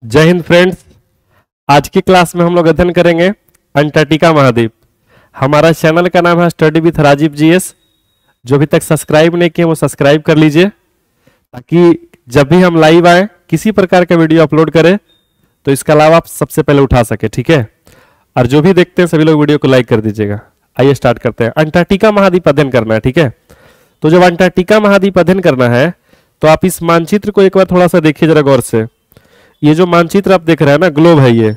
जय हिंद फ्रेंड्स। आज की क्लास में हम लोग अध्ययन करेंगे अंटार्कटिका महाद्वीप। हमारा चैनल का नाम है स्टडी विथ राजीव जीएस। जो अभी तक सब्सक्राइब नहीं किए वो सब्सक्राइब कर लीजिए, ताकि जब भी हम लाइव आए किसी प्रकार का वीडियो अपलोड करें तो इसका लाभ आप सबसे पहले उठा सके। ठीक है, और जो भी देखते हैं सभी लोग वीडियो को लाइक कर दीजिएगा। आइए स्टार्ट करते हैं। अंटार्कटिका महाद्वीप अध्ययन करना है। ठीक है, तो जब अंटार्कटिका महाद्वीप अध्ययन करना है तो आप इस मानचित्र को एक बार थोड़ा सा देखिए जरा गौर से। ये जो मानचित्र आप देख रहे हैं ना, ग्लोब है ये।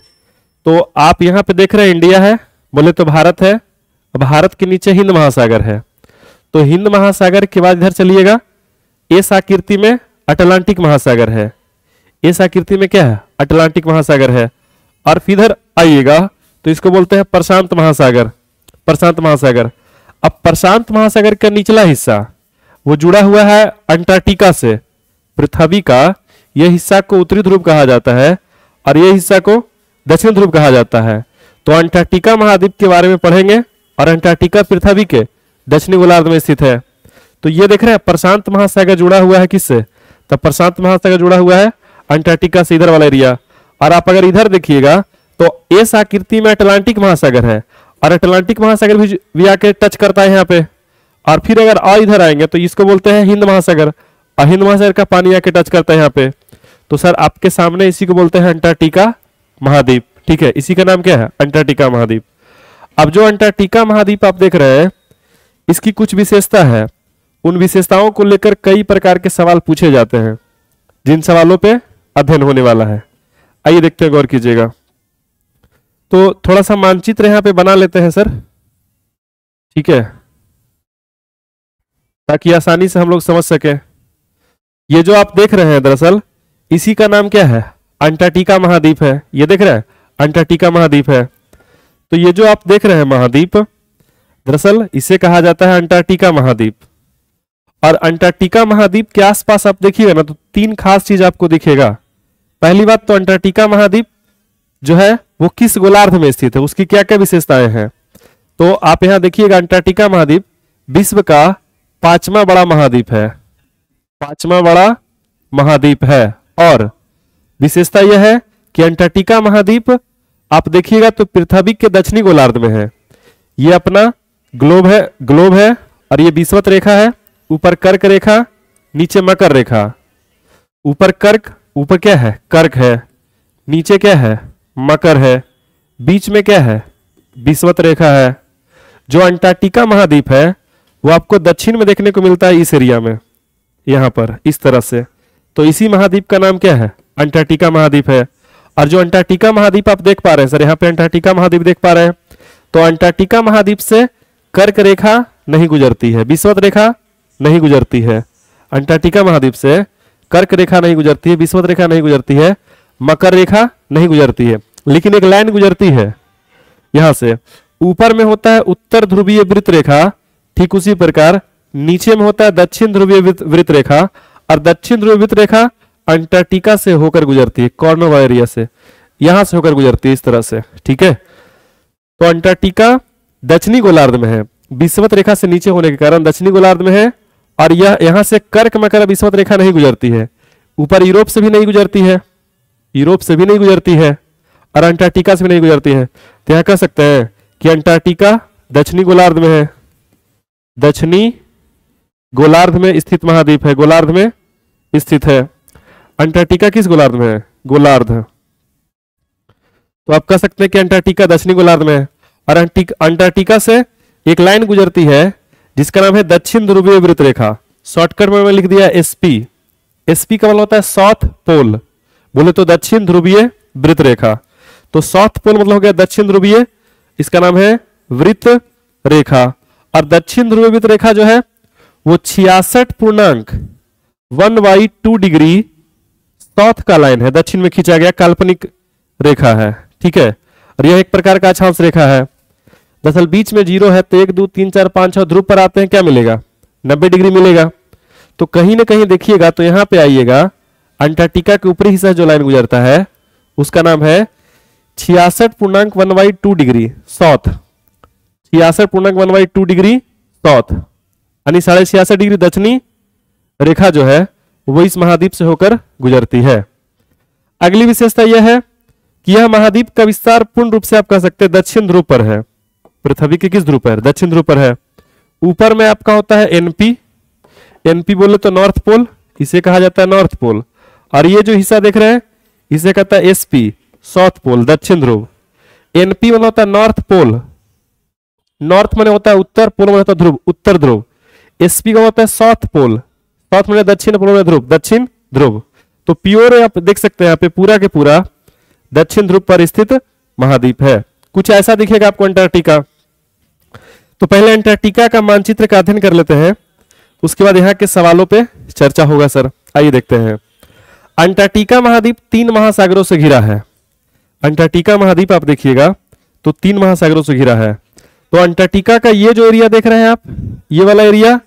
तो आप यहाँ पे देख रहे हैं इंडिया है, बोले तो भारत है। भारत के नीचे हिंद महासागर है, तो हिंद महासागर के बाद इधर चलिएगा, एस आकृति में अटलांटिक महासागर है। एस आकृति में क्या है? अटलांटिक महासागर है। और फिर इधर आइएगा तो इसको बोलते हैं प्रशांत महासागर। प्रशांत महासागर। अब प्रशांत महासागर का निचला हिस्सा वो जुड़ा हुआ है अंटार्कटिका से। पृथ्वी का यह हिस्सा को उत्तरी ध्रुव कहा जाता है और यह हिस्सा को दक्षिण ध्रुव कहा जाता है। तो अंटार्कटिका महाद्वीप के बारे में पढ़ेंगे, और अंटार्कटिका पृथ्वी के दक्षिणी गोलार्ध में स्थित है। तो ये देख रहे हैं प्रशांत महासागर जुड़ा हुआ है किससे? तो प्रशांत महासागर जुड़ा हुआ है अंटार्कटिका से, इधर वाला एरिया। और आप अगर इधर देखिएगा तो एस आकृति में अटलांटिक महासागर है, और अटलांटिक महासागर भी आके टच करता है यहाँ पे। और फिर अगर और इधर आएंगे तो इसको बोलते हैं हिंद महासागर, और हिंद महासागर का पानी आके टच करता है यहाँ पे। तो सर आपके सामने इसी को बोलते हैं अंटार्कटिका महाद्वीप। ठीक है, इसी का नाम क्या है? अंटार्कटिका महाद्वीप। अब जो अंटार्कटिका महाद्वीप आप देख रहे हैं, इसकी कुछ विशेषता है। उन विशेषताओं को लेकर कई प्रकार के सवाल पूछे जाते हैं, जिन सवालों पे अध्ययन होने वाला है। आइए देखते हैं, गौर कीजिएगा। तो थोड़ा सा मानचित्र यहां पे बना लेते हैं सर, ठीक है, ताकि आसानी से हम लोग समझ सके। ये जो आप देख रहे हैं दरअसल इसी का नाम क्या है? अंटार्कटिका महाद्वीप है। ये देख रहे हैं अंटार्कटिका महाद्वीप है। तो ये जो आप देख रहे हैं महाद्वीप, दरअसल इसे कहा जाता है अंटार्कटिका महाद्वीप। और अंटार्कटिका महाद्वीप के आसपास आप देखिएगा ना तो तीन खास चीज आपको दिखेगा। पहली बात तो अंटार्कटिका महाद्वीप जो है वो किस गोलार्ध में स्थित है, उसकी क्या क्या विशेषताएं हैं। तो आप यहां देखिएगा, अंटार्कटिका महाद्वीप विश्व का 5वां बड़ा महाद्वीप है। 5वां बड़ा महाद्वीप है। और विशेषता यह है कि अंटार्कटिका महाद्वीप आप देखिएगा तो पृथ्वी के दक्षिणी गोलार्ध में है। ये अपना ग्लोब है और ये विषुवत रेखा है। ऊपर कर्क रेखा, नीचे मकर रेखा। ऊपर कर्क, ऊपर क्या है? कर्क है। नीचे क्या है? मकर है। बीच में क्या है? विषुवत रेखा है। जो अंटार्कटिका महाद्वीप है वो आपको दक्षिण में देखने को मिलता है, इस एरिया में, यहां पर इस तरह से। तो इसी महाद्वीप का नाम क्या है? अंटार्कटिका महाद्वीप है। और जो अंटार्कटिका महाद्वीप आप देख पा रहे हैं सर, यहाँ पे अंटार्कटिका महाद्वीप देख पा रहे हैं, तो अंटार्कटिका महाद्वीप से कर्क रेखा नहीं गुजरती है, विषुवत रेखा नहीं गुजरती है। अंटार्कटिका महाद्वीप से कर्क रेखा नहीं गुजरती है, विषुवत रेखा नहीं गुजरती है, मकर रेखा नहीं गुजरती है। लेकिन एक लाइन गुजरती है यहां से। ऊपर में होता है उत्तर ध्रुवीय वृत्त रेखा, ठीक उसी प्रकार नीचे में होता है दक्षिण ध्रुवीय वृत्त रेखा। और दक्षिण ध्रुवीय वृत्त रेखा अंटार्कटिका से होकर गुजरती है, कॉर्नोवा एरिया से, यहां से होकर गुजरती है इस तरह से। ठीक है, तो अंटार्कटिका दक्षिणी गोलार्ध में है, विषुवत रेखा से नीचे होने के कारण दक्षिणी गोलार्ध में है। और यह यहां से कर्क मकर विषुवत रेखा नहीं गुजरती है। ऊपर यूरोप से भी नहीं गुजरती है, यूरोप से भी नहीं गुजरती है, और अंटार्कटिका से भी नहीं गुजरती है। तो यहां कह सकते हैं कि अंटार्कटिका दक्षिणी गोलार्ध में है, दक्षिणी गोलार्ध में स्थित महाद्वीप है, गोलार्ध में स्थित है। अंटार्कटिका किस गोलार्ध में है? गोलार्ध। तो आप कह सकते हैं कि अंटार्कटिका दक्षिणी गोलार्ध में है। और अंटार्कटिका से एक लाइन गुजरती है जिसका नाम है दक्षिण ध्रुवीय वृत्त रेखा। शॉर्टकट में लिख दिया एसपी। एसपी का मतलब होता है साउथ पोल, बोले तो दक्षिण ध्रुवीय वृत्त रेखा। तो साउथ पोल मतलब हो गया दक्षिण ध्रुवीय, इसका नाम है वृत्त रेखा। और दक्षिण ध्रुवीय वृत्त रेखा जो है वो 66.1/2 डिग्री साउथ का लाइन है, दक्षिण में खींचा गया काल्पनिक रेखा है। ठीक है, और यह एक प्रकार का अक्षांश रेखा है। दरअसल बीच में 0 है, तो 1 2 3 4 5 6 ध्रुव पर आते हैं, क्या मिलेगा? 90 डिग्री मिलेगा। तो कहीं ना कहीं देखिएगा तो यहां पे आइएगा, अंटार्कटिका के ऊपरी हिस्सा जो लाइन गुजरता है उसका नाम है 66.1/2 डिग्री साउथ। 66.1/2 डिग्री साउथ, यानी 66.5 डिग्री दक्षिणी रेखा जो है वो इस महाद्वीप से होकर गुजरती है। अगली विशेषता यह है कि यह महाद्वीप का विस्तार पूर्ण रूप से आप कह सकते हैं दक्षिण ध्रुव पर है। पृथ्वी के किस ध्रुव पर? दक्षिण ध्रुव पर है। ऊपर में आपका होता है एनपी, एनपी बोले तो नॉर्थ पोल, इसे कहा जाता है नॉर्थ पोल। और ये जो हिस्सा देख रहे हैं इसे कहता है एसपी, साउथ पोल, दक्षिण ध्रुव। एनपी मतलब होता है नॉर्थ पोल, नॉर्थ माने होता है उत्तर, पोल माने होता है ध्रुव, उत्तर ध्रुव। एसपी का होता है साउथ पोल, साउथ माने दक्षिण, पोल माने ध्रुव, दक्षिण ध्रुव। तो प्योर आप देख सकते हैं यहाँ पे पूरा के पूरा दक्षिण ध्रुव पर स्थित महाद्वीप है। कुछ ऐसा दिखेगा आपको अंटार्कटिका। तो पहले अंटार्कटिका का मानचित्र का अध्ययन कर लेते हैं, उसके बाद यहाँ के सवालों पे चर्चा होगा सर। आइए देखते हैं। अंटार्कटिका महाद्वीप 3 महासागरों से घिरा है। अंटार्कटिका महाद्वीप आप देखिएगा तो 3 महासागरों से घिरा है। तो अंटार्कटिका का ये जो एरिया देख रहे हैं आप, ये वाला एरिया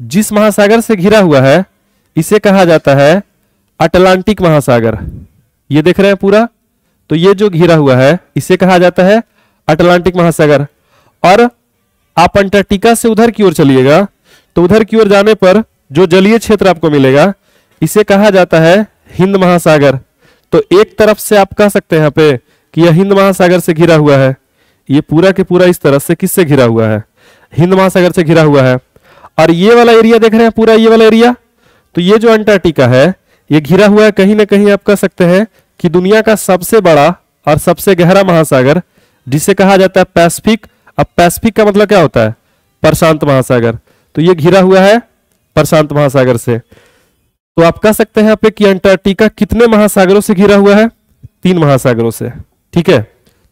जिस महासागर से घिरा हुआ है इसे कहा जाता है अटलांटिक महासागर। ये देख रहे हैं पूरा, तो ये जो घिरा हुआ है इसे कहा जाता है अटलांटिक महासागर। और आप अंटार्कटिका से उधर की ओर चलिएगा तो उधर की ओर जाने पर जो जलीय क्षेत्र आपको मिलेगा इसे कहा जाता है हिंद महासागर। तो एक तरफ से आप कह सकते हैं यहाँ पे कि यह हिंद महासागर से घिरा हुआ है। ये पूरा के पूरा इस तरह से किससे घिरा हुआ है? हिंद महासागर से घिरा हुआ है। और ये वाला एरिया देख रहे हैं पूरा, ये वाला एरिया, तो ये जो अंटार्कटिका है ये घिरा हुआ है कहीं ना कहीं आप कह सकते हैं कि दुनिया का सबसे बड़ा और सबसे गहरा महासागर, जिसे कहा जाता है पैसिफिक। अब पैसिफिक का मतलब क्या होता है? प्रशांत महासागर। तो ये घिरा हुआ है प्रशांत महासागर से। तो आप कह सकते हैं यहाँ पे कि अंटार्कटिका कितने महासागरों से घिरा हुआ है? 3 महासागरों से। ठीक है,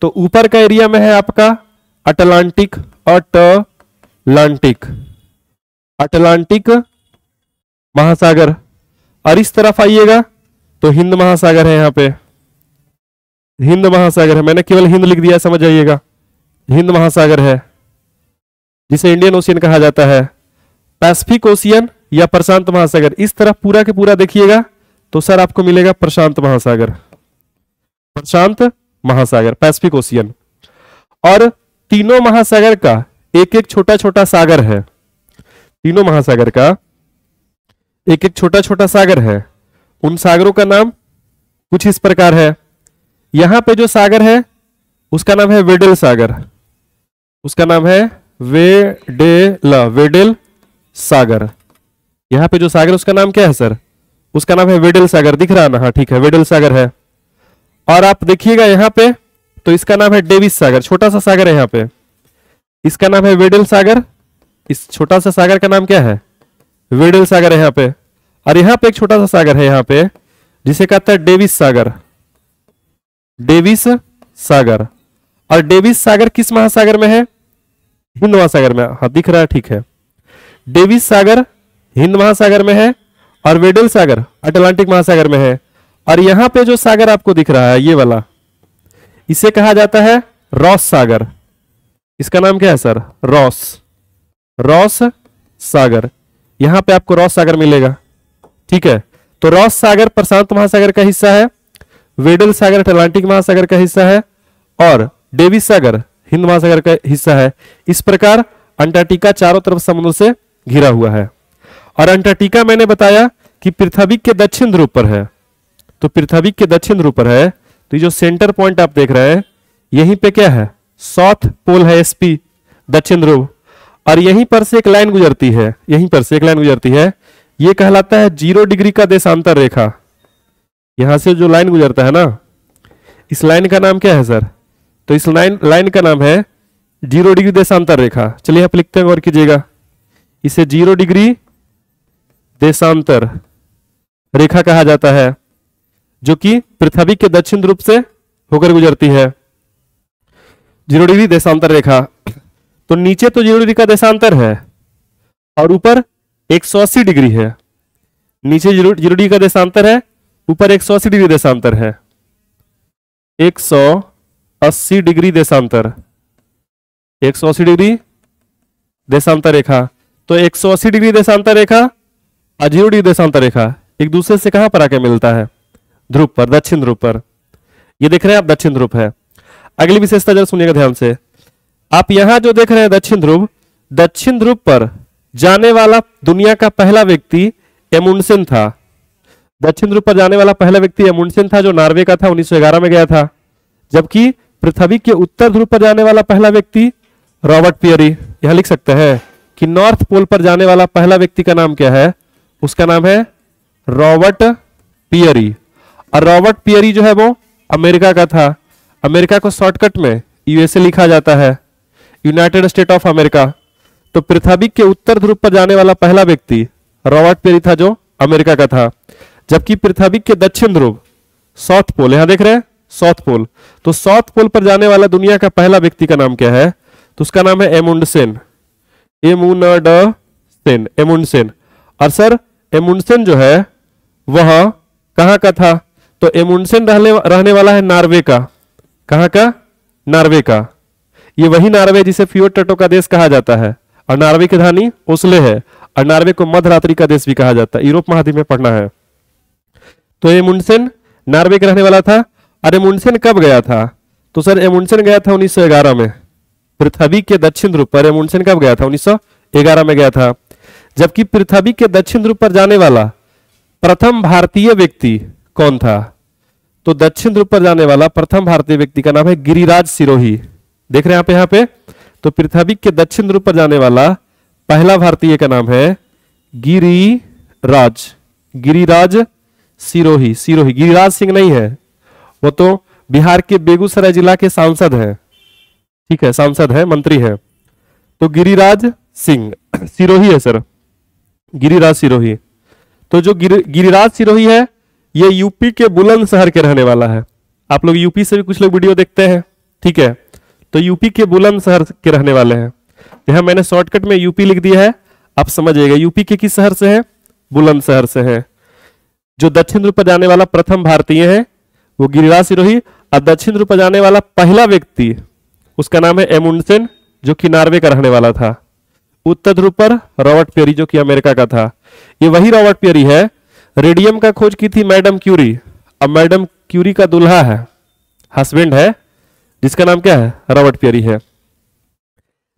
तो ऊपर का एरिया में है आपका अटलांटिक, अटलांटिक महासागर। और इस तरफ आइएगा तो हिंद महासागर है। यहाँ पे हिंद महासागर है, मैंने केवल हिंद लिख दिया, समझ जाइएगा। हिंद महासागर है जिसे इंडियन ओशियन कहा जाता है। पैसिफिक ओशियन या प्रशांत महासागर, इस तरफ पूरा के पूरा देखिएगा तो सर आपको मिलेगा प्रशांत महासागर, प्रशांत महासागर, पैसिफिक ओशियन। और तीनों महासागर का एक एक छोटा छोटा सागर है। तीनों महासागर का एक एक छोटा छोटा सागर है। उन सागरों का नाम कुछ इस प्रकार है। यहां पे जो सागर है उसका नाम है वेडेल सागर, उसका नाम है वेडेल सागर। यहां पे जो सागर उसका नाम क्या है सर? उसका नाम है वेडेल सागर। दिख रहा है ना? हाँ ठीक है, वेडेल सागर है। और आप देखिएगा यहां पे तो इसका नाम है डेविस सागर, छोटा सा सागर है यहाँ पे, इसका नाम है वेडेल सागर। इस छोटा सा सागर का नाम क्या है? वेडेल सागर है यहाँ पे। और यहाँ पे एक छोटा सा सागर है यहाँ पे जिसे कहता है डेविस सागर, डेविस सागर। और डेविस सागर किस महासागर में है? हिंद महासागर में। हाँ दिख रहा है, ठीक है। डेविस सागर हिंद महासागर में है और वेडेल सागर अटलांटिक महासागर में है। और यहां पे जो सागर आपको दिख रहा है ये वाला, इसे कहा जाता है रॉस सागर। इसका नाम क्या है सर? रॉस सागर। यहां पे आपको रॉस सागर मिलेगा। ठीक है, तो रॉस सागर प्रशांत महासागर का हिस्सा है, वेडेल सागर अटलांटिक महासागर का हिस्सा है और डेविस सागर हिंद महासागर का हिस्सा है। इस प्रकार अंटार्कटिका चारों तरफ समुद्र से घिरा हुआ है। और अंटार्कटिका मैंने बताया कि पृथ्वी के दक्षिण ध्रुव पर है। तो पृथ्वी के दक्षिण ध्रुव पर है, तो ये जो सेंटर पॉइंट आप देख रहे हैं यहीं पे क्या है? साउथ पोल है, एसपी, दक्षिण ध्रुव। और यहीं पर से एक लाइन गुजरती है, यहीं पर से एक लाइन गुजरती है, ये कहलाता है 0 डिग्री का देशांतर रेखा। यहां से जो लाइन गुजरता है ना, इस लाइन का नाम क्या है सर? तो इस लाइन का नाम है 0 डिग्री देशांतर रेखा। चलिए आप लिखते हैं, गौर कीजिएगा। इसे 0 डिग्री देशांतर रेखा कहा जाता है, जो कि पृथ्वी के दक्षिण ध्रुव से होकर गुजरती है। 0 डिग्री देशांतर रेखा। तो नीचे तो 0 डिग्री का देशांतर है और ऊपर 180 डिग्री है। नीचे 0 डिग्री का देशांतर है, ऊपर 180 डिग्री देशांतर है। 180 डिग्री देशांतर, 180 डिग्री देशांतर रेखा। तो 180 डिग्री देशांतर रेखा और 0 डिग्री देशांतर रेखा एक दूसरे से कहां पर आके मिलता है? ध्रुव पर, दक्षिण ध्रुव पर। ये देख रहे हैं आप, दक्षिण ध्रुव है। अगली विशेषता जरा सुनिएगा ध्यान से। आप यहां जो देख रहे हैं दक्षिण ध्रुव, दक्षिण ध्रुव पर जाने वाला दुनिया का पहला व्यक्ति एमुंडसेन था। दक्षिण ध्रुव पर जाने वाला पहला व्यक्ति एमुंडसेन था जो नॉर्वे का था, 1911 में गया था। जबकि पृथ्वी के उत्तर ध्रुव पर जाने वाला पहला व्यक्ति रॉबर्ट पियरी, यहां लिख सकते हैं कि नॉर्थ पोल पर जाने वाला पहला व्यक्ति का नाम क्या है, उसका नाम है रॉबर्ट पियरी। और रॉबर्ट पियरी जो है वो अमेरिका का था। अमेरिका को शॉर्टकट में यूएसए लिखा जाता है, यूनाइटेड स्टेट ऑफ अमेरिका। तो पृथ्वी के उत्तर ध्रुव पर जाने वाला पहला व्यक्ति रॉबर्ट पियरी था जो अमेरिका का था। जबकि पृथ्वी के दक्षिण ध्रुव, साउथ पोल, यहां देख रहे हैं साउथ पोल, तो साउथ पोल पर जाने वाला दुनिया का पहला व्यक्ति का नाम क्या है, तो उसका नाम है एमुंडसेन, एमुंडसेन। और सर एमुंडसेन जो है वह कहां का था, तो एमुंडसेन रहने वाला है नॉर्वे का। कहां का, नॉर्वे का। ये वही नॉर्वे जिसे फ्योर्ड तटों का देश कहा जाता है, और नॉर्वे की राजधानी ओस्लो है, और नॉर्वे को मध्यरात्रि का देश भी कहा जाता है, यूरोप महाद्वीप में पढ़ना है। तो एमुंडसेन नॉर्वे का रहने वाला था। और एमुंडसेन कब गया था, तो सर एमुंडसेन गया था 1911 में। पृथ्वी के दक्षिण ध्रुव पर एमुंडसेन कब गया था, 1911 में गया था। जबकि पृथ्वी के दक्षिण ध्रुव पर जाने वाला प्रथम भारतीय व्यक्ति कौन था, तो दक्षिण ध्रुव पर जाने वाला प्रथम भारतीय व्यक्ति का नाम है गिरिराज सिरोही। देख रहे हैं आप यहाँ पे, तो पृथ्वी के दक्षिण ध्रुव पर जाने वाला पहला भारतीय का नाम है गिरिराज, गिरिराज सिरोही। गिरिराज सिंह नहीं है, वो तो बिहार के बेगूसराय जिला के सांसद हैं, ठीक है, सांसद है, मंत्री है। तो गिरिराज सिंह सिरोही है सर, गिरिराज सिरोही। तो जो गिरिराज सिरोही है ये यूपी के बुलंदशहर के रहने वाला है। आप लोग यूपी से भी कुछ लोग वीडियो देखते हैं, ठीक है, तो यूपी के बुलंदशहर के रहने वाले हैं। यहां मैंने शॉर्टकट में यूपी लिख दिया है, आप समझिएगा। यूपी के किस शहर से है, बुलंदशहर से है। जो दक्षिण ध्रुव पर जाने वाला प्रथम भारतीय है वो गिरिराज सिरोही, और दक्षिण ध्रुव पर जाने वाला पहला व्यक्ति उसका नाम है एमुंडसेन जो कि नॉर्वे का रहने वाला था। उत्तर ध्रुव पर रॉबर्ट पियरी जो कि अमेरिका का था। ये वही रॉबर्ट पियरी है, रेडियम का खोज की थी मैडम क्यूरी। अब मैडम क्यूरी का दूल्हा है, हस्बैंड है, जिसका नाम क्या है, रॉबर्ट पियरी है।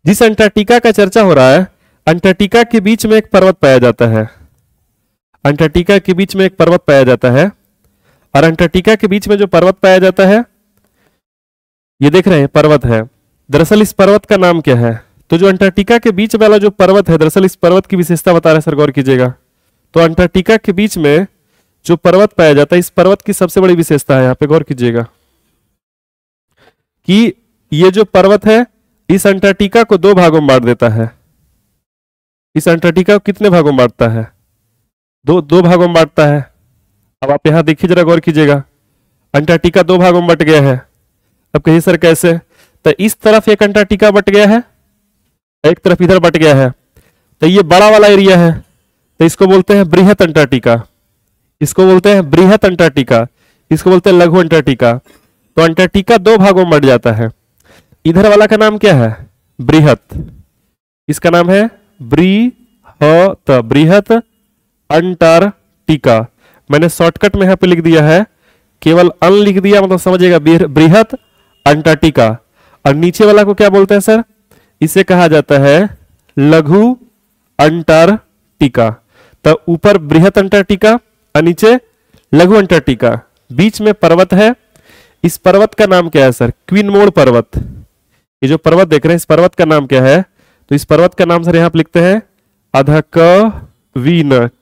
जिस अंटार्कटिका का चर्चा हो रहा है, अंटार्कटिका के बीच में एक पर्वत पाया जाता है। अंटार्कटिका के बीच में एक पर्वत पाया जाता है, और अंटार्कटिका के बीच में जो पर्वत पाया जाता है, ये देख रहे हैं पर्वत है। दरअसल इस पर्वत का नाम क्या है, तो जो अंटार्कटिका के बीच वाला जो पर्वत है, दरअसल इस पर्वत की विशेषता बता रहे हैं सर, गौर कीजिएगा। तो अंटार्कटिका के बीच में जो पर्वत पाया जाता है, इस पर्वत की सबसे बड़ी विशेषता है, यहाँ पे गौर कीजिएगा कि ये जो पर्वत है इस अंटार्कटिका को दो भागों में बांट देता है। इस अंटार्कटिका को कितने भागों में बांटता है, दो भागों में बांटता है। अब आप यहां देखिए, जरा गौर कीजिएगा, अंटार्कटिका दो भागों में बट गया है। अब कहिए सर कैसे, तो इस तरफ एक अंटार्कटिका बट गया है, एक तरफ इधर बट गया है। तो ये बड़ा वाला एरिया है, तो इसको बोलते हैं बृहत अंटार्कटिका, इसको बोलते हैं बृहत अंटार्कटिका, इसको बोलते हैं लघु अंटार्कटिका। तो अंटार्कटिका दो भागों में बट जाता है। इधर वाला का नाम क्या है, बृहत, इसका नाम है बृहत अंटार्कटिका। मैंने शॉर्टकट में यहां पे लिख दिया है, केवल अन लिख दिया, मतलब समझिएगा बृहत अंटार्कटिका। और नीचे वाला को क्या बोलते हैं सर, इसे कहा जाता है लघु अंटार्कटिका। तो ऊपर बृहत अंटार्कटिका और नीचे लघु अंटार्कटिका, बीच में पर्वत है। इस पर्वत का नाम क्या है सर, क्वीनमोड़ पर्वत। ये जो पर्वत देख रहे हैं इस पर्वत का नाम क्या है, तो इस पर्वत का नाम सर यहां पर लिखते हैं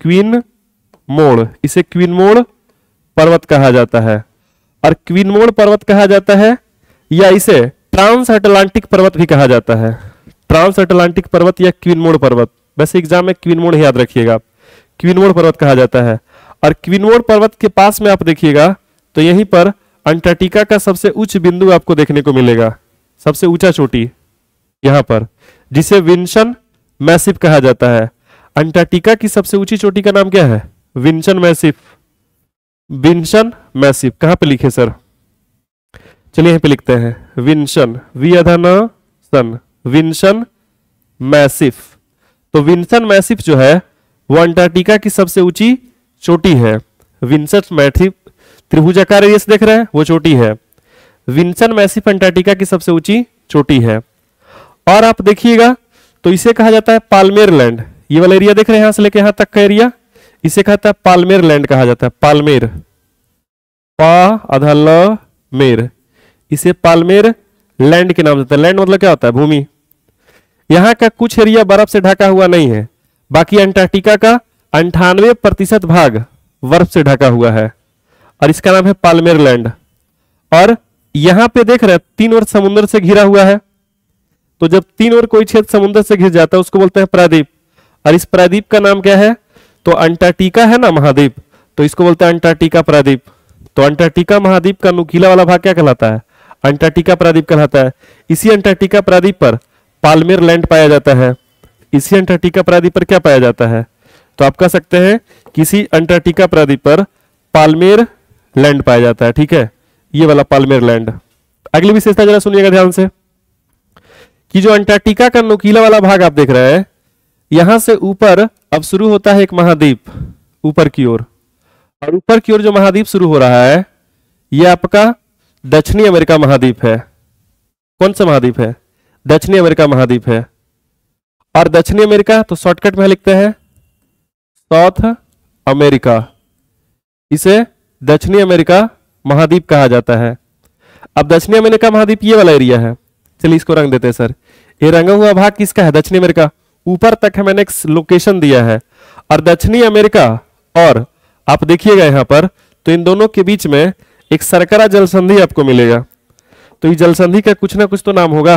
क्वीन मोड़, इसे क्वीनमोड़ पर्वत कहा जाता है। और क्वीनमोड़ पर्वत कहा जाता है, या इसे ट्रांस अटलांटिक पर्वत भी कहा जाता है। ट्रांस अटलांटिक पर्वत या क्वीनमोड़ पर्वत, वैसे एग्जाम में क्वीनमोड़ याद रखिएगा, क्वीनमोड़ पर्वत कहा जाता है। और क्वीनमोड़ पर्वत के पास में आप देखिएगा तो यहीं पर अंटार्कटिका का सबसे उच्च बिंदु आपको देखने को मिलेगा, सबसे ऊंचा चोटी यहां पर, जिसे विंसन मैसिव कहा जाता है। अंटार्कटिका की सबसे ऊंची चोटी का नाम क्या है, विंसन मैसिव। विंसन मैसिव कहां पे लिखे सर, चलिए यहां पे लिखते हैं विंसन, विंसन मैसिव। तो विंसन मैसिव जो है वो अंटार्कटिका की सबसे ऊंची चोटी है। विंसन मैसिव त्रिभुजाकार एरिया से देख रहे हैं वो चोटी है। विंसन मैसिव अंटार्कटिका की सबसे ऊंची चोटी है। और आप देखिएगा तो इसे कहा जाता है पाल्मेर लैंड। ये वाला एरिया देख रहे हैं यहां से लेके यहां तक का एरिया, इसे कहता है पाल्मेर लैंड कहा जाता है। पाल्मेर, पा आधा ल मेर, इसे पाल्मेर लैंड के नाम से। लैंड मतलब क्या होता है? भूमि। यहाँ का कुछ एरिया बर्फ से ढका हुआ नहीं है, बाकी अंटार्कटिका का 98% भाग बर्फ से ढका हुआ है और इसका नाम है पाल्मेर लैंड। और यहां पे देख रहे हैं 3 ओर समुद्र से घिरा हुआ है, तो जब 3 ओर कोई क्षेत्र समुद्र से घिर जाता है उसको बोलते हैं प्रायद्वीप। और इस प्रायद्वीप का नाम क्या है? तो अंटार्कटिका है ना महाद्वीप, तो इसको बोलते हैं अंटार्कटिका प्रायद्वीप। तो अंटार्कटिका महाद्वीप का नुकीला वाला भाग क्या कहलाता है? अंटार्कटिका प्रायद्वीप कहलाता है। इसी अंटार्कटिका प्रायद्वीप पर पाल्मेर लैंड पाया जाता है। इसी अंटार्कटिका प्रायद्वीप पर क्या पाया जाता है? तो आप कह सकते हैं किसी अंटार्कटिका प्रायद्वीप पर पाल्मेर लैंड पाया जाता है। ठीक है, ये वाला पाल्मेर लैंड। अगली विशेषता जरा सुनिएगा ध्यान से कि जो अंटार्कटिका का नुकीला वाला भाग आप देख रहे हैं, यहां से ऊपर अब शुरू होता है एक महाद्वीप ऊपर की ओर, और ऊपर की ओर जो महाद्वीप शुरू हो रहा है यह आपका दक्षिणी अमेरिका महाद्वीप है। कौन सा महाद्वीप है? दक्षिणी अमेरिका महाद्वीप है। और दक्षिणी अमेरिका तो शॉर्टकट में लिखते हैं साउथ अमेरिका, इसे दक्षिणी अमेरिका महाद्वीप कहा जाता है। अब दक्षिणी अमेरिका महाद्वीप ये वाला एरिया है, चलिए इसको रंग देते हैं सर। ये रंगा हुआ भाग किसका है? दक्षिणी अमेरिका। ऊपर तक है मैंने एक लोकेशन दिया है, और दक्षिणी अमेरिका और आप देखिएगा यहां पर, तो इन दोनों के बीच में एक सरकरा जलसंधि आपको मिलेगा। तो इस जलसंधि का कुछ ना कुछ तो नाम होगा।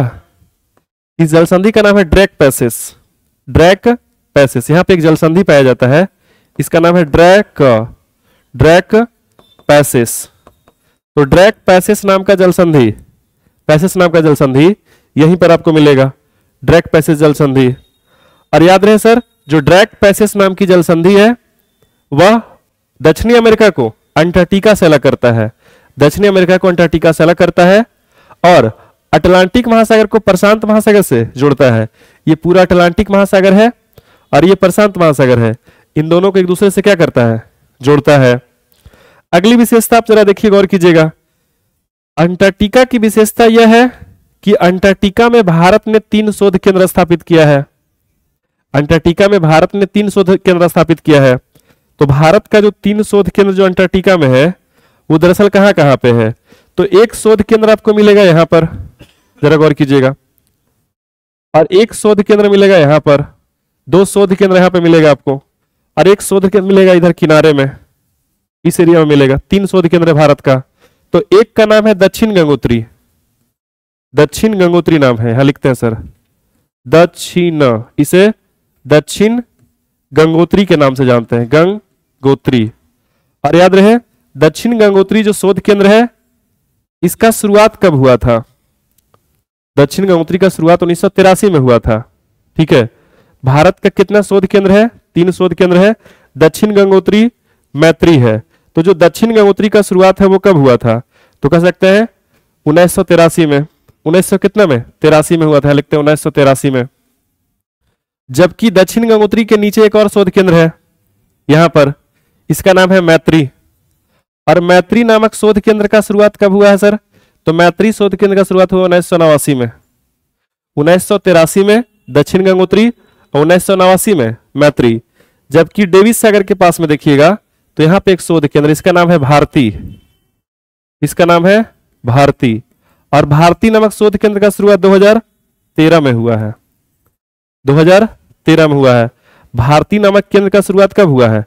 इस जलसंधि का नाम है ड्रेक पैसेज। ड्रेक पैसेज, यहां पे एक जलसंधि पाया जाता है, इसका नाम है ड्रेक पैसेज। तो ड्रेक पैसेज नाम का जलसंधि, पैसेज नाम का जलसंधि यहीं पर आपको मिलेगा, ड्रेक पैसेज जलसंधि। और याद रहे सर, जो ड्रेक पैसेज नाम की जलसंधि है वह दक्षिणी अमेरिका को अंटार्कटिका से अलग करता है। दक्षिणी अमेरिका को अंटार्कटिका से अलग करता है और अटलांटिक महासागर को प्रशांत महासागर से जोड़ता है। ये पूरा अटलांटिक महासागर है और ये प्रशांत महासागर है, इन दोनों को एक दूसरे से क्या करता है? जोड़ता है। अगली विशेषता आप जरा देखिए, गौर कीजिएगा। अंटार्कटिका की विशेषता यह है कि अंटार्कटिका में भारत ने 3 शोध केंद्र स्थापित किया है। अंटार्कटिका में भारत ने 3 शोध केंद्र स्थापित किया है। तो भारत का जो 3 शोध केंद्र जो अंटार्कटिका में है वो दरअसल कहां कहां पे है? तो एक शोध केंद्र आपको मिलेगा यहां पर, जरा गौर कीजिएगा, और एक शोध केंद्र मिलेगा यहां पर, 2 शोध केंद्र यहां पे मिलेगा आपको, और एक शोध केंद्र मिलेगा इधर किनारे में, इस एरिया में मिलेगा। 3 शोध केंद्र है भारत का। तो एक का नाम है दक्षिण गंगोत्री, दक्षिण गंगोत्री नाम है, यहां लिखते हैं सर दक्षिण, इसे दक्षिण गंगोत्री के नाम से जानते हैं, गंगोत्री। और याद रहे दक्षिण गंगोत्री जो शोध केंद्र है इसका शुरुआत कब हुआ था? दक्षिण गंगोत्री का शुरुआत 1983 में हुआ था। ठीक है, भारत का कितना शोध केंद्र है? 3 शोध केंद्र है, दक्षिण गंगोत्री, मैत्री है। तो जो दक्षिण गंगोत्री का शुरुआत है वो कब हुआ था? तो कह सकते हैं 1983 में। 1900 कितना में? 83 में हुआ था, लिखते हैं 1983 में। जबकि दक्षिण गंगोत्री के नीचे एक और शोध केंद्र है यहां पर, इसका नाम है मैत्री। और मैत्री नामक शोध केंद्र का शुरुआत कब हुआ है सर? तो मैत्री शोध केंद्र का शुरुआत हुआ 1989 में। 1983 में दक्षिण गंगोत्री और 1989 में मैत्री। जबकि डेविस सागर के पास में देखिएगा तो यहां पे एक शोध केंद्र, इसका नाम है भारती, इसका नाम है भारती। और भारती नामक शोध केंद्र का शुरुआत 2013 में हुआ है, 2013 में हुआ है। भारती नामक केंद्र का शुरुआत कब हुआ है?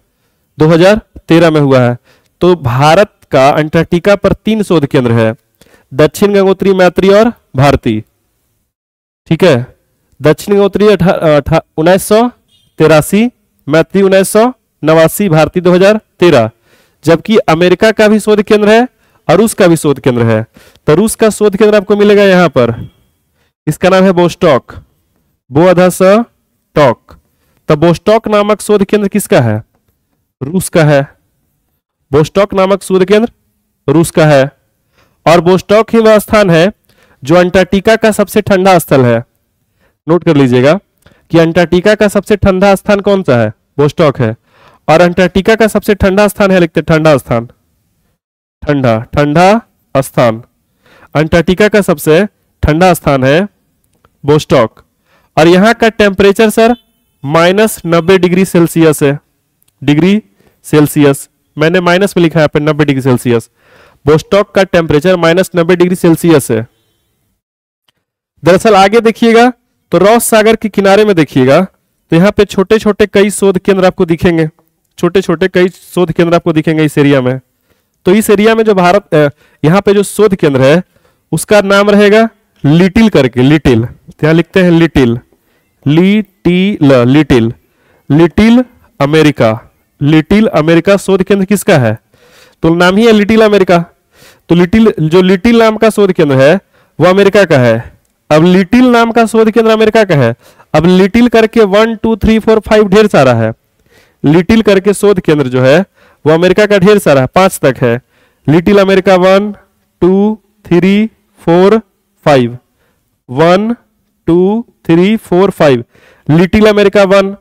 2013 में हुआ है। तो भारत का अंटार्कटिका पर 3 शोध केंद्र है, दक्षिण गंगोत्री, मैत्री और भारती। ठीक है, दक्षिण गंगोत्री 1983, मैत्री 1989, भारती 2013। जबकि अमेरिका का भी शोध केंद्र है और रूस का भी शोध केंद्र है। तो रूस का शोध केंद्र आपको मिलेगा यहां पर, इसका नाम है बोस्टॉक, बोअधसटॉक। तो बोस्टॉक नामक शोध केंद्र किसका है? रूस का है। बोस्टॉक नामक शोध केंद्र रूस का है। और बोस्टॉक ही वह स्थान है जो अंटार्कटिका का सबसे ठंडा स्थल है। नोट कर लीजिएगा कि अंटार्कटिका का सबसे ठंडा स्थान कौन सा है? बोस्टॉक है। और अंटार्कटिका का सबसे ठंडा स्थान है, लिखते ठंडा स्थान, ठंडा, ठंडा स्थान। अंटार्कटिका का सबसे ठंडा स्थान है बोस्टॉक। और यहां का टेम्परेचर सर -90 डिग्री सेल्सियस है, डिग्री सेल्सियस, मैंने माइनस में लिखा है पे 90 डिग्री सेल्सियस। बोस्टॉक का टेम्परेचर -90 डिग्री सेल्सियस है। दरअसल आगे देखिएगा तो रॉस सागर के किनारे में देखिएगा तो यहाँ पे छोटे छोटे कई शोध केंद्र आपको दिखेंगे, छोटे छोटे कई शोध केंद्र आपको दिखेंगे इस एरिया में। तो इस एरिया में जो भारत यहाँ पे जो शोध केंद्र है उसका नाम रहेगा लिटिल करके, लिटिल, यहाँ लिखते हैं little, little, little America. Little America शोध केंद्र किसका है? तो नाम ही है लिटिल अमेरिका। तो लिटिल नाम का शोध केंद्र है वो अमेरिका का है। अब लिटिल नाम का शोध केंद्र अमेरिका का है, अब लिटिल करके 1 2 3 4 5 ढेर सारा है। लिटिल करके शोध केंद्र जो है वो अमेरिका का ढेर सारा है, 5 तक है। Little America 1 2 3 4 5, 1 2 3 4 5, little America 1,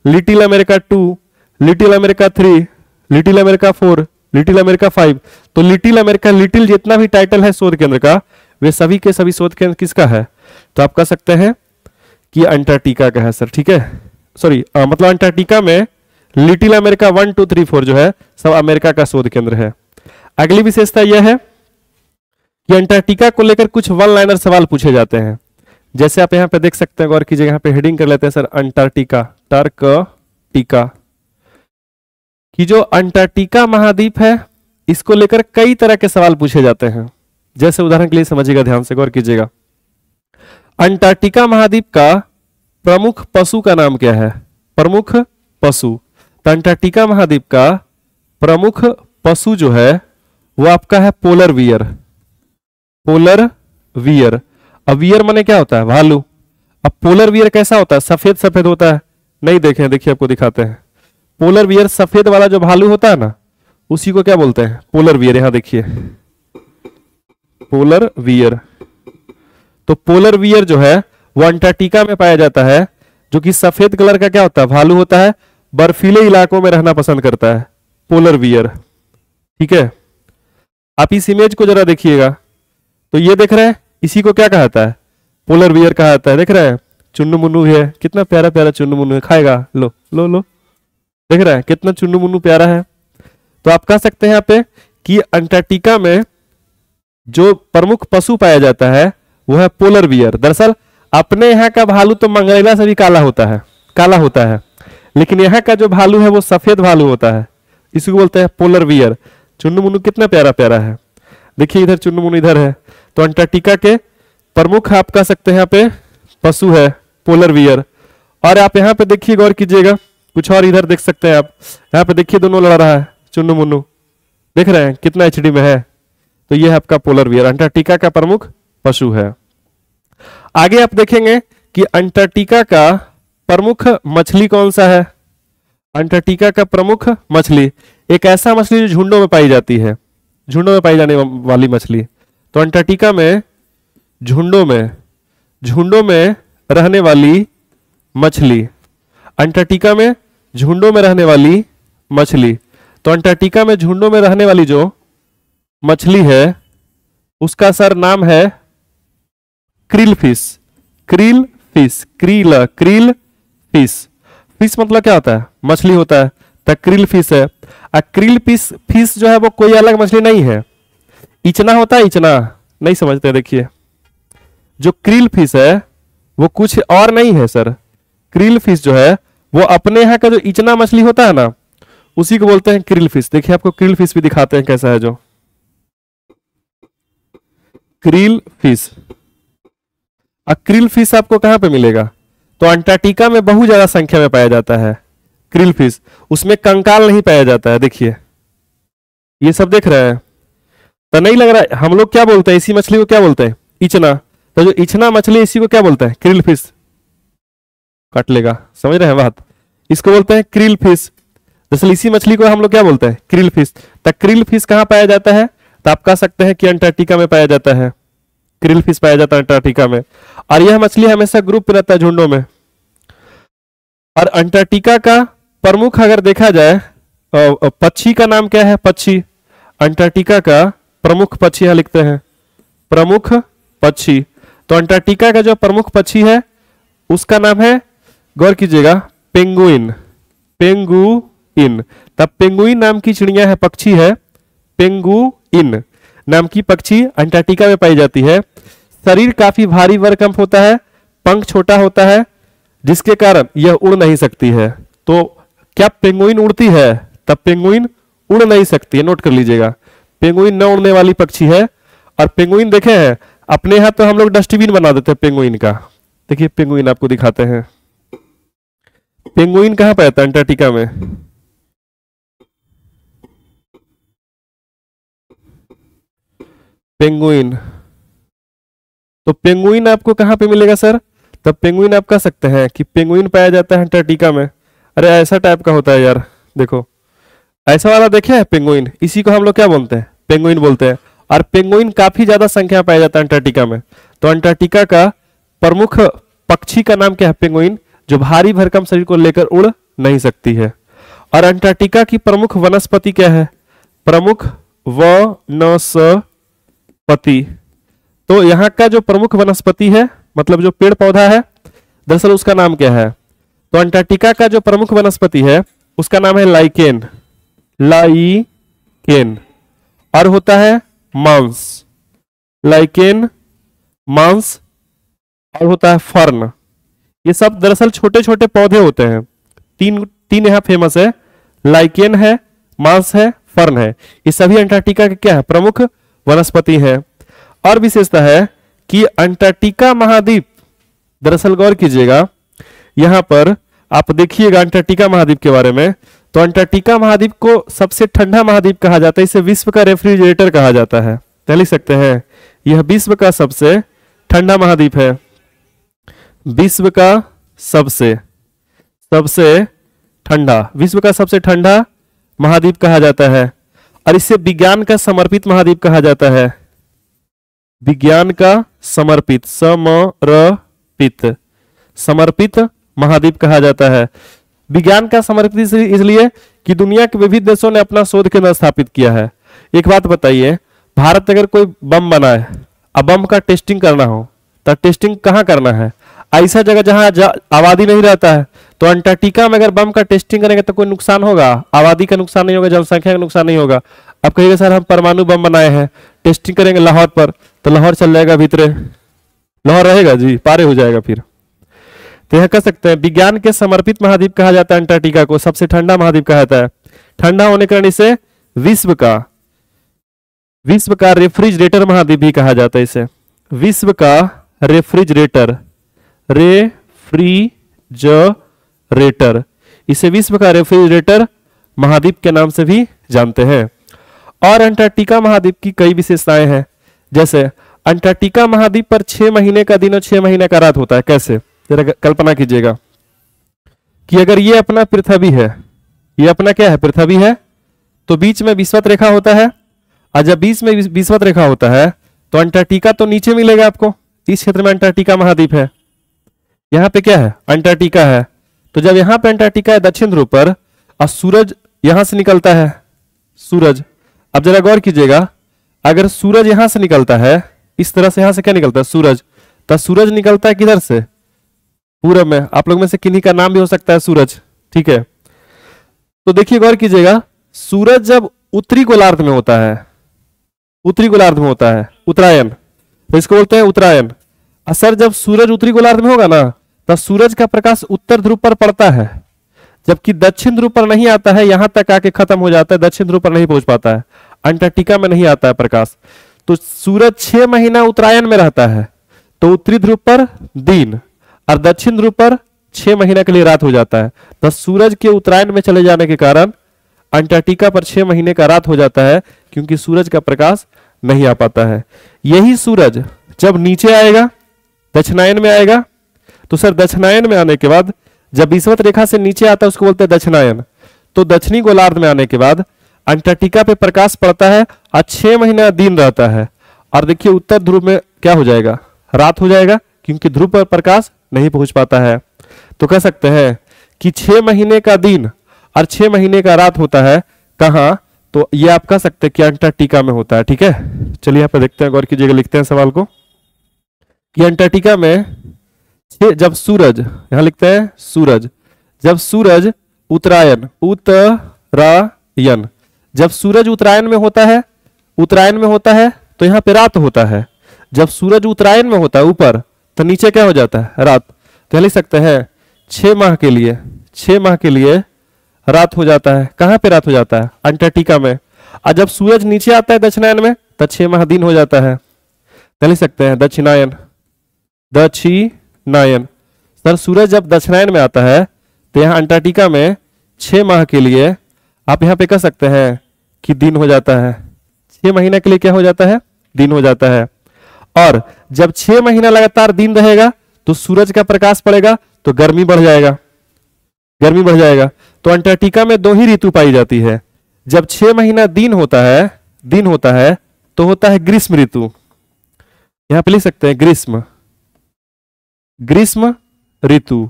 little America 2, little America 3, little America 4, little America 5। तो लिटिल अमेरिका, लिटिल जितना भी टाइटल है शोध केंद्र का वे सभी के सभी शोध केंद्र किसका है? तो आप कह सकते हैं कि अंटार्कटिका का है सर, ठीक है, सॉरी मतलब अंटार्कटिका में लिटिल अमेरिका 1 2 3 4 जो है सब अमेरिका का शोध केंद्र है। अगली विशेषता यह है कि अंटार्कटिका को लेकर कुछ वन लाइनर सवाल पूछे जाते हैं। जैसे आप यहाँ पे देख सकते हैं, गौर कीजिए, यहाँ पे हेडिंग कर लेते हैं सर अंटार्कटिका, टार्कटिका कि जो अंटार्कटिका महाद्वीप है इसको लेकर कई तरह के सवाल पूछे जाते हैं। जैसे उदाहरण के लिए समझिएगा, ध्यान से गौर कीजिएगा, अंटार्कटिका महाद्वीप का प्रमुख पशु का नाम क्या है? प्रमुख पशु। तो अंटार्कटिका महाद्वीप का प्रमुख पशु जो है वो आपका है पोलर वियर। Polar wear. अब वियर माने क्या होता है? भालू। अब पोलर वियर कैसा होता है? सफेद सफेद होता है। नहीं देखे, देखिए आपको दिखाते हैं। पोलर वियर सफेद वाला जो भालू होता है ना उसी को क्या बोलते हैं? Polar wear. यहां देखिए पोलर वियर। तो पोलर वियर जो है वो अंटार्कटिका में पाया जाता है, जो कि सफेद कलर का क्या होता है? भालू होता है, बर्फीले इलाकों में रहना पसंद करता है पोलर वियर, ठीक है। आप इस इमेज को जरा देखिएगा तो ये देख रहे हैं, इसी को क्या कहता है? पोलर वियर कहा जाता है। देख रहे हैं चुन्नू मुन्नू है, कितना प्यारा प्यारा चुन्नू मुन्नू है, खाएगा, लो लो लो, देख रहे हैं कितना चुन्नू मुन्नू प्यारा है। तो आप कह सकते हैं यहाँ पे कि अंटार्कटिका में जो प्रमुख पशु पाया जाता है वो है पोलर वियर। दरअसल अपने यहाँ का भालू तो मंगरेला से भी काला होता है, काला होता है, लेकिन यहाँ का जो भालू है वो सफेद भालू होता है, इसको बोलते हैं पोलर वियर। चुन्नू मुन्नू कितना प्यारा प्यारा है, देखिए इधर चुन्नू मुन्नू इधर है। तो अंटार्कटिका के प्रमुख आप कह सकते हैं यहाँ पे पशु है पोलर वियर। और आप यहाँ पे देखिए, गौर कीजिएगा, कुछ और इधर देख सकते हैं आप, यहाँ पे देखिए दोनों लड़ रहा है चुन्नू मुन्नू, देख रहे हैं कितना एचडी में है। तो ये है आपका पोलर वियर, अंटार्कटिका का प्रमुख पशु है। आगे आप देखेंगे कि अंटार्कटिका का प्रमुख मछली कौन सा है? अंटार्कटिका का प्रमुख मछली एक ऐसा मछली जो झुंडों में पाई जाती है, झुंडों में पाई जाने वाली मछली। तो अंटार्कटिका में झुंडों में रहने वाली मछली, अंटार्कटिका में झुंडों में रहने वाली मछली। तो अंटार्कटिका में झुंडों में रहने वाली जो मछली है उसका सर नाम है krill fish. Krill fish, krill fish. Fish मतलब क्या होता है? मछली होता है, तो क्रिल फिश है। क्रिल फिश जो है वो कोई अलग मछली नहीं है, इचना होता है, इचना नहीं समझते। देखिए जो क्रिल फिश है वो कुछ और नहीं है सर, क्रिल फिश जो है वो अपने यहाँ का जो इचना मछली होता है ना उसी को बोलते हैं क्रिल फिश। देखिए आपको क्रिल फिश भी दिखाते हैं कैसा है, जो क्रिल फिश। क्रिल फिश आपको कहां पे मिलेगा? तो अंटार्कटिका में बहुत ज्यादा संख्या में पाया जाता है क्रिल फिश, उसमें कंकाल नहीं पाया जाता है। देखिए ये सब देख रहे हैं तो नहीं लग रहा है? हम लोग क्या बोलते हैं इसी मछली को? क्या बोलते हैं? इचना। तो जो इचना मछली इसी को क्या बोलते हैं? Krill fish. काट लेगा, समझ रहे हैं बात? इसको बोलते हैं क्रिल फिश। दरअसल इसी मछली को हम लोग क्या बोलते हैं? Krill fish. तो क्रिल फिश कहां पाया जाता है? तो आप कह सकते हैं कि अंटार्कटिका में पाया जाता है, क्रिल फिश पाया जाता है अंटार्कटिका में। और यह मछली हमेशा ग्रुप में रहता है, झुंडों में। और अंटार्कटिका का प्रमुख अगर देखा जाए पक्षी का नाम क्या है? पक्षी। अंटार्कटिका का प्रमुख पक्षी यहां लिखते हैं, प्रमुख पक्षी। तो अंटार्कटिका का जो प्रमुख पक्षी है उसका नाम है, गौर कीजिएगा, पेंगुइन। पेंगुइन। इन। तब पेंगुइन नाम की चिड़िया है, पक्षी है, पेंगुइन नाम की पक्षी अंटार्कटिका में पाई जाती है। शरीर काफी भारी भरकम होता है, पंख छोटा होता है, जिसके कारण यह उड़ नहीं सकती है। तो क्या पेंगुइन उड़ती है? तब पेंगुइन उड़ नहीं सकती है, नोट कर लीजिएगा। पेंगुइन न उड़ने वाली पक्षी है। और पेंगुइन देखे हैं अपने यहाँ तो हम लोग डस्टबिन बना देते हैं पेंगुइन का। देखिए पेंगुइन आपको दिखाते हैं। पेंगुइन कहां पाया था? अंटार्कटिका में। पेंगुइन, तो पेंगुइन आपको कहां पे मिलेगा सर? तब पेंगुइन आप कह सकते हैं कि पेंगुइन पाया जाता है अंटार्कटिका में। अरे ऐसा टाइप का होता है यार, देखो ऐसा वाला देखे है पेंगुइन, इसी को हम लोग क्या बोलते हैं? पेंगुइन बोलते हैं। और पेंगुइन काफी ज्यादा संख्या पाया जाता है अंटार्कटिका में। तो अंटार्कटिका का प्रमुख पक्षी का नाम क्या है? पेंगुइन, जो भारी भरकम शरीर को लेकर उड़ नहीं सकती है। और अंटार्कटिका की प्रमुख वनस्पति क्या है? प्रमुख वनस्पति, तो यहाँ का जो प्रमुख वनस्पति है मतलब जो पेड़ पौधा है, दरअसल उसका नाम क्या है? तो अंटार्कटिका का जो प्रमुख वनस्पति है उसका नाम है लाइकेन, लाइकेन। और होता है मांस, लाइकेन, मांस, और होता है फर्न। ये सब दरअसल छोटे छोटे पौधे होते हैं। तीन यहाँ फेमस है, लाइकेन है, मांस है, फर्न है। ये सभी अंटार्कटिका के क्या है? प्रमुख वनस्पति है। और विशेषता है कि अंटार्कटिका महाद्वीप, दरअसल गौर कीजिएगा यहां पर आप देखिएगा अंटार्कटिका महाद्वीप के बारे में, तो अंटार्कटिका महाद्वीप को सबसे ठंडा महाद्वीप कहा जाता है। इसे विश्व का रेफ्रिजरेटर कहा जाता है। तो लिख सकते हैं यह विश्व का सबसे ठंडा महाद्वीप है, विश्व का सबसे ठंडा, विश्व का सबसे ठंडा महाद्वीप कहा जाता है। और इसे विज्ञान का समर्पित महाद्वीप कहा जाता है, विज्ञान का समर्पित, समर्पित महाद्वीप कहा जाता है। विज्ञान का समर्पित इसलिए कि दुनिया के विविध देशों ने अपना शोध केंद्र स्थापित किया है। एक बात बताइए, भारत अगर कोई बम बनाए, अब बम का टेस्टिंग करना हो तो टेस्टिंग कहाँ करना है? ऐसा जगह जहां आबादी नहीं रहता है। तो अंटार्कटिका में अगर बम का टेस्टिंग करेंगे तो कोई नुकसान होगा? आबादी का नुकसान नहीं होगा, जनसंख्या का नुकसान नहीं होगा। अब कहिएगा सर हम परमाणु बम बनाए हैं, टेस्टिंग करेंगे लाहौर पर, तो लाहौर चल जाएगा भीतरे, लाहौर रहेगा जी, पारे हो जाएगा फिर। तो यह कह सकते हैं विज्ञान के समर्पित महाद्वीप कहा जाता है अंटार्कटिका को, सबसे ठंडा महाद्वीप कहा जाता है। ठंडा होने के कारण इसे विश्व का रेफ्रिजरेटर महाद्वीप भी कहा जाता है। इसे विश्व का रेफ्रिजरेटर, इसे विश्व का रेफ्रिजरेटर महाद्वीप के नाम से भी जानते हैं। और अंटार्कटिका महाद्वीप की कई विशेषताएं हैं, जैसे अंटार्कटिका महाद्वीप पर 6 महीने का दिन और 6 महीने का रात होता है। कैसे? जरा कल्पना कीजिएगा कि अगर ये अपना पृथ्वी है, ये अपना क्या है? पृथ्वी है, तो बीच में विषुवत रेखा होता है। और जब बीच में विषुवत रेखा होता है तो अंटार्कटिका तो नीचे मिलेगा आपको, इस क्षेत्र में अंटार्कटिका महाद्वीप है। यहाँ पे क्या है? अंटार्कटिका है। तो जब यहाँ पे अंटार्कटिका है दक्षिण ध्रुव पर, और सूरज यहां से निकलता है, सूरज, अब जरा गौर कीजिएगा, अगर सूरज यहां से निकलता है, इस तरह से, यहां से क्या निकलता है? सूरज। तो सूरज निकलता है किधर से? पूरब में। आप लोग में से किन्हीं का नाम भी हो सकता है सूरज, ठीक है। तो देखिए गौर कीजिएगा, सूरज जब उत्तरी गोलार्ध में होता है, उत्तरी गोलार्ध में होता है, उत्तरायण, तो इसको बोलते हैं उत्तरायण। असर जब सूरज उत्तरी गोलार्ध में होगा ना, तब सूरज का प्रकाश उत्तर ध्रुव पर पड़ता है, जबकि दक्षिण ध्रुव पर नहीं आता है, यहां तक आके खत्म हो जाता है, दक्षिण ध्रुव पर नहीं पहुंच पाता है, अंटार्कटिका में नहीं आता है प्रकाश। तो सूरज 6 महीना उत्तरायण में रहता है, तो उत्तरी ध्रुव पर दिन और दक्षिण ध्रुव पर 6 महीने के लिए रात हो जाता है। तो सूरज के उत्तरायण में चले जाने के कारण अंटार्कटिका पर 6 महीने का रात हो जाता है, क्योंकि सूरज का प्रकाश नहीं आ पाता है। यही सूरज जब नीचे आएगा, दक्षिणायन में आएगा, तो सर दक्षिणायन में आने के बाद जब विषुवत रेखा से नीचे आता है उसको बोलते हैं दक्षिणायन। तो दक्षिणी गोलार्ध में आने के बाद अंटार्कटिका पे प्रकाश पड़ता है और 6 महीना दिन रहता है। और देखिए उत्तर ध्रुव में क्या हो जाएगा? रात हो जाएगा, क्योंकि ध्रुव पर प्रकाश नहीं पहुंच पाता है। तो कह सकते हैं कि 6 महीने का दिन और 6 महीने का रात होता है कहां? तो ये आप कह सकते हैं कि अंटार्कटिका में होता है, ठीक है। चलिए यहाँ पे देखते हैं, गौर कीजिएगा, लिखते हैं सवाल को कि अंटार्कटिका में जब सूरज, यहां लिखते हैं सूरज, जब सूरज उत्तरायण, उत्तरायण। जब सूरज उत्तरायण में होता है, उत्तरायण में होता है तो यहाँ पे रात होता है। जब सूरज उत्तरायण में होता है ऊपर, तो नीचे क्या हो जाता है? रात। तो लिख सकते हैं 6 माह के लिए, 6 माह के लिए रात हो जाता है। कहाँ पे रात हो जाता है? अंटार्कटिका में। और जब सूरज नीचे आता है दक्षिणायन में, तो 6 माह दिन हो जाता है। तो लिख सकते हैं दक्षिणायन, दक्षिणायन। सर सूरज जब दक्षिणायन में आता है तो यहाँ अंटार्कटिका में 6 माह के लिए आप यहाँ पे कह सकते हैं कि दिन हो जाता है। 6 महीने के लिए क्या हो जाता है? दिन हो जाता है। और जब 6 महीना लगातार दिन रहेगा तो सूरज का प्रकाश पड़ेगा तो गर्मी बढ़ जाएगा, गर्मी बढ़ जाएगा। तो अंटार्कटिका में 2 ही ऋतु पाई जाती है। जब 6 महीना दिन होता है, दिन होता है तो होता है ग्रीष्म ऋतु। यहां पे लिख सकते हैं ग्रीष्म, ग्रीष्म ऋतु,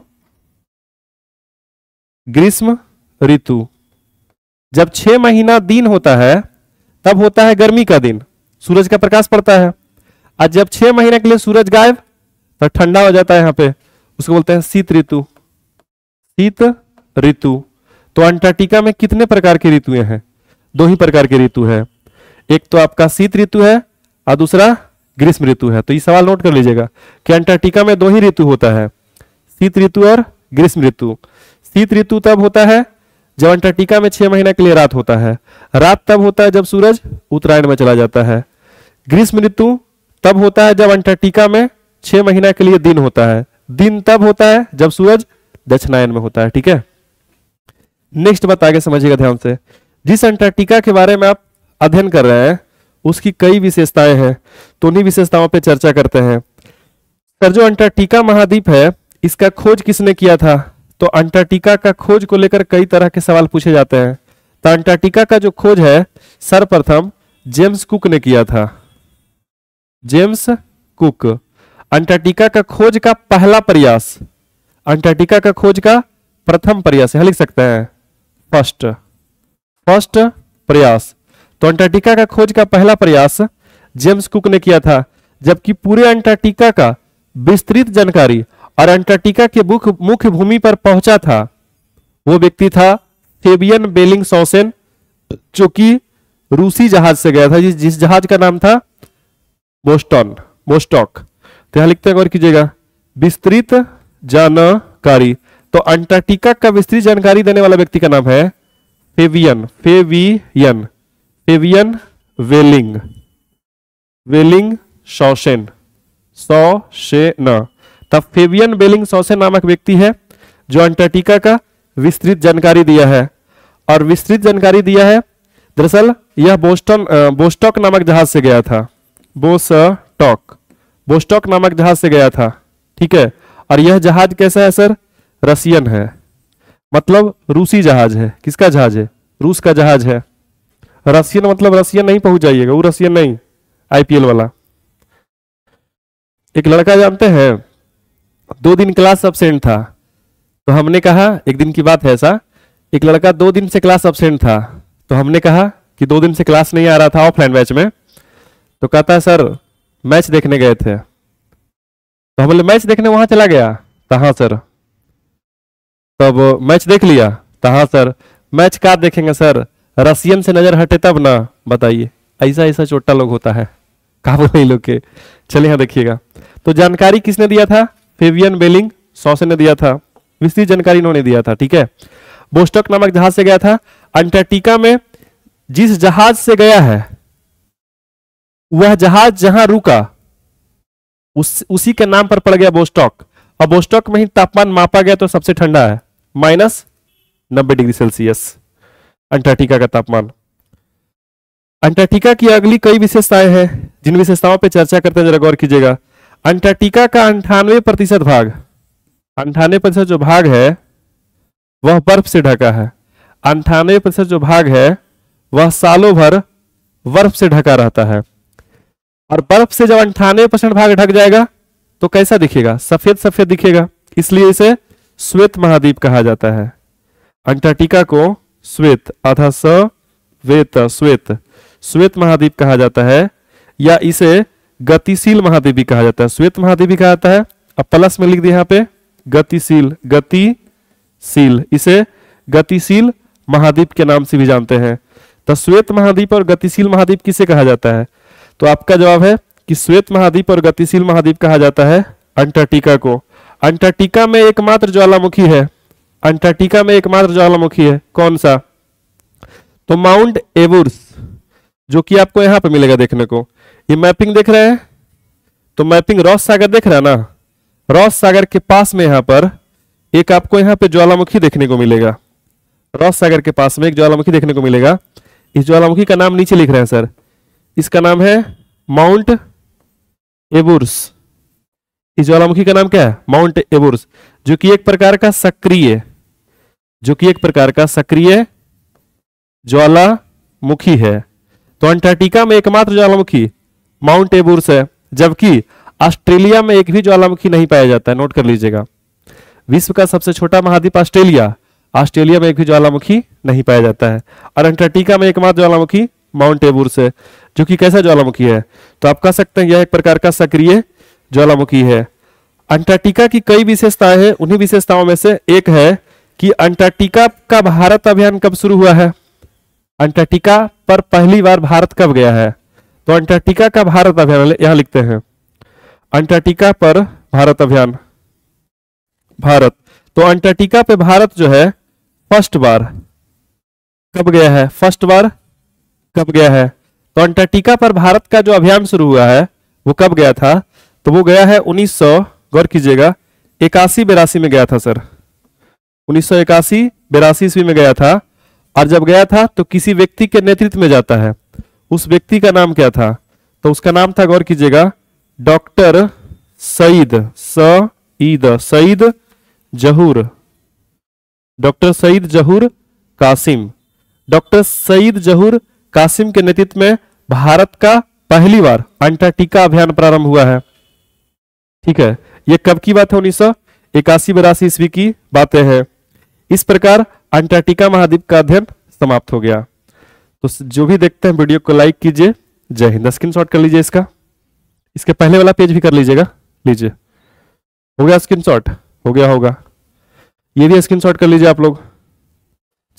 ग्रीष्म ऋतु। जब 6 महीना दिन होता है तब होता है गर्मी का दिन, सूरज का प्रकाश पड़ता है। और जब 6 महीने के लिए सूरज गायब तो ठंडा हो जाता है, यहाँ पे उसको बोलते हैं शीत ऋतु, शीत ऋतु। तो अंटार्कटिका में कितने प्रकार की ऋतुएं हैं? 2 ही प्रकार की ऋतु है। एक तो आपका शीत ऋतु है और दूसरा ग्रीष्म ऋतु है। तो ये सवाल नोट कर लीजिएगा कि अंटार्कटिका में 2 ही ऋतु होता है, शीत ऋतु और ग्रीष्म ऋतु। शीत ऋतु तब होता है जब अंटार्कटिका में 6 महीने के लिए रात होता है। रात तब होता है जब सूरज उत्तरायण में चला जाता है। ग्रीष्म ऋतु तब होता है जब अंटार्कटिका में 6 महीना के लिए दिन होता है। दिन तब होता है जब सूरज दक्षिणायन में होता है। ठीक है, नेक्स्ट बात आगे समझिएगा ध्यान से। जिस अंटार्कटिका के बारे में आप अध्ययन कर रहे हैं उसकी कई विशेषताएं हैं, तो उन्हीं विशेषताओं पे चर्चा करते हैं। सर जो अंटार्कटिका महाद्वीप है इसका खोज किसने किया था? तो अंटार्कटिका का खोज को लेकर कई तरह के सवाल पूछे जाते हैं। तो अंटार्कटिका का जो खोज है सर्वप्रथम जेम्स कुक ने किया था, जेम्स कुक। अंटार्कटिका का खोज का पहला प्रयास, अंटार्कटिका का खोज का प्रथम प्रयास, यहां लिख सकते हैं फर्स्ट, फर्स्ट प्रयास। तो अंटार्कटिका का खोज का पहला प्रयास जेम्स कुक ने किया था, जबकि पूरे अंटार्कटिका का विस्तृत जानकारी और अंटार्कटिका के मुख्य भूमि पर पहुंचा था वो व्यक्ति था फेबियन बेलिंगशॉसेन, जो कि रूसी जहाज से गया था, जिस जहाज का नाम था बोस्टन, बोस्टॉक। तो यहां लिखते हैं, गौर कीजिएगा, विस्तृत जानकारी। तो अंटार्कटिका का विस्तृत जानकारी देने वाला व्यक्ति का नाम है फेबियन, फेबियन, फेबियन वेलिंग, बेलिंगशॉसेन, तब फेबियन बेलिंगशॉसेन नामक व्यक्ति है जो अंटार्कटिका का विस्तृत जानकारी दिया है। और विस्तृत जानकारी दिया है, दरअसल यह बोस्टॉक नामक जहाज से गया था, बोस्टॉक नामक जहाज से गया था। ठीक है, और यह जहाज कैसा है सर? रसियन है, मतलब रूसी जहाज है। किसका जहाज है? रूस का जहाज है। रसियन मतलब रसियन नहीं पहुंच जाइएगा, वो रसियन नहीं, आईपीएल वाला। एक लड़का जानते हैं 2 दिन क्लास अब्सेंट था, तो हमने कहा, एक दिन की बात है ऐसा, एक लड़का 2 दिन से क्लास अब्सेंट था, तो हमने कहा कि 2 दिन से क्लास नहीं आ रहा था ऑफलाइन मैच में। तो कहता है सर मैच देखने गए थे। तो हम बोले मैच देखने वहां चला गया? तो हाँ सर। तब मैच देख लिया? तो हाँ सर। मैच क्या देखेंगे सर, रसियन से नजर हटे तब ना। बताइए, ऐसा ऐसा छोटा लोग होता है, कहा बोले लोग के। चलिए यहाँ देखिएगा, तो जानकारी किसने दिया था? फेबियन बेलिंगशॉसेन ने दिया था, विस्तृत जानकारी इन्होंने दिया था। ठीक है, बोस्टॉक नामक जहाज से गया था। अंटार्कटिका में जिस जहाज से गया है वह जहाज जहां रुका उसी के नाम पर पड़ गया बोस्टॉक। और बोस्टॉक में ही तापमान मापा गया तो सबसे ठंडा है, -90 डिग्री सेल्सियस अंटार्कटिका का तापमान। अंटार्कटिका की अगली कई विशेषताएं हैं, जिन विशेषताओं पे चर्चा करते हैं, जरा गौर कीजिएगा। अंटार्कटिका का 98% भाग, 98% जो भाग है वह बर्फ से ढका है। 98% जो भाग है वह सालों भर बर्फ से ढका रहता है। और बर्फ से जब 98% भाग ढक जाएगा तो कैसा दिखेगा? सफेद सफेद दिखेगा, इसलिए इसे श्वेत महाद्वीप कहा जाता है। अंटार्कटिका को श्वेत, अथा श्वेत, श्वेत, श्वेत महाद्वीप कहा जाता है, या इसे गतिशील महाद्वीप भी कहा जाता है। श्वेत महाद्वीप भी कहा जाता है। अब प्लस में लिख दिया यहाँ पे गतिशील, गतिशील, इसे गतिशील महाद्वीप के नाम से भी जानते हैं। तो श्वेत महाद्वीप और गतिशील महाद्वीप किसे कहा जाता है? तो आपका जवाब है कि श्वेत महाद्वीप और गतिशील महाद्वीप कहा जाता है अंटार्कटिका को। अंटार्कटिका में एकमात्र ज्वालामुखी है, अंटार्कटिका में एकमात्र ज्वालामुखी है, कौन सा? तो माउंट एवुर्स, जो कि आपको यहां पे मिलेगा देखने को। ये मैपिंग देख रहे हैं, तो मैपिंग रॉस सागर देख रहे हैं ना, रॉस सागर के पास में यहां पर एक आपको यहां पे ज्वालामुखी देखने को मिलेगा। रॉस सागर के पास में एक ज्वालामुखी देखने को मिलेगा। इस ज्वालामुखी का नाम नीचे लिख रहे हैं सर, इसका नाम है माउंट एवुर्स। इस ज्वालामुखी का नाम क्या है? माउंट एवुर्स, जो कि एक प्रकार का सक्रिय, जो कि एक प्रकार का सक्रिय ज्वालामुखी है। तो अंटार्कटिका में एकमात्र ज्वालामुखी माउंट एवुर्स है, जबकि ऑस्ट्रेलिया में एक भी ज्वालामुखी नहीं पाया जाता है, नोट कर लीजिएगा। विश्व का सबसे छोटा महाद्वीप ऑस्ट्रेलिया, ऑस्ट्रेलिया में एक भी ज्वालामुखी नहीं पाया जाता है, और अंटार्कटिका में एकमात्र ज्वालामुखी माउंट एवुर्स है, जो कि कैसा ज्वालामुखी है? तो आप कह सकते हैं यह एक प्रकार का सक्रिय ज्वालामुखी है। अंटार्कटिका की कई विशेषताएं हैं, उन्हीं विशेषताओं में से एक है कि अंटार्कटिका का भारत अभियान कब शुरू हुआ है? अंटार्कटिका पर पहली बार भारत कब गया है? तो अंटार्कटिका का भारत अभियान यहां लिखते हैं, अंटार्कटिका पर भारत अभियान, भारत। तो अंटार्कटिका पे भारत जो है फर्स्ट बार कब गया है? फर्स्ट बार कब गया है? तो अंटार्कटिका पर भारत का जो अभियान शुरू हुआ है वो कब गया था? तो वो गया है 1900, गौर कीजिएगा, 81-82 में गया था सर, 1981-82 ईस्वी में गया था। और जब गया था तो किसी व्यक्ति के नेतृत्व में जाता है, उस व्यक्ति का नाम क्या था? तो उसका नाम था, गौर कीजिएगा, डॉक्टर सईद जहूर, डॉक्टर सईद जहूर कासिम। डॉक्टर सईद जहूर कासिम के नेतृत्व में भारत का पहली बार अंटार्कटिका अभियान प्रारंभ हुआ है। ठीक है, ये कब की बात है? 1981-82 ईस्वी की बातें हैं। इस प्रकार अंटार्कटिका महाद्वीप का अध्ययन समाप्त हो गया। तो जो भी देखते हैं वीडियो को लाइक कीजिए। जय हिंद। स्क्रीनशॉट कर लीजिए इसका, इसके पहले वाला पेज भी कर लीजिएगा। लीजिए, हो गया स्क्रीनशॉट? हो गया होगा, ये भी स्क्रीनशॉट कर लीजिए आप लोग।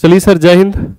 चलिए सर, जय हिंद।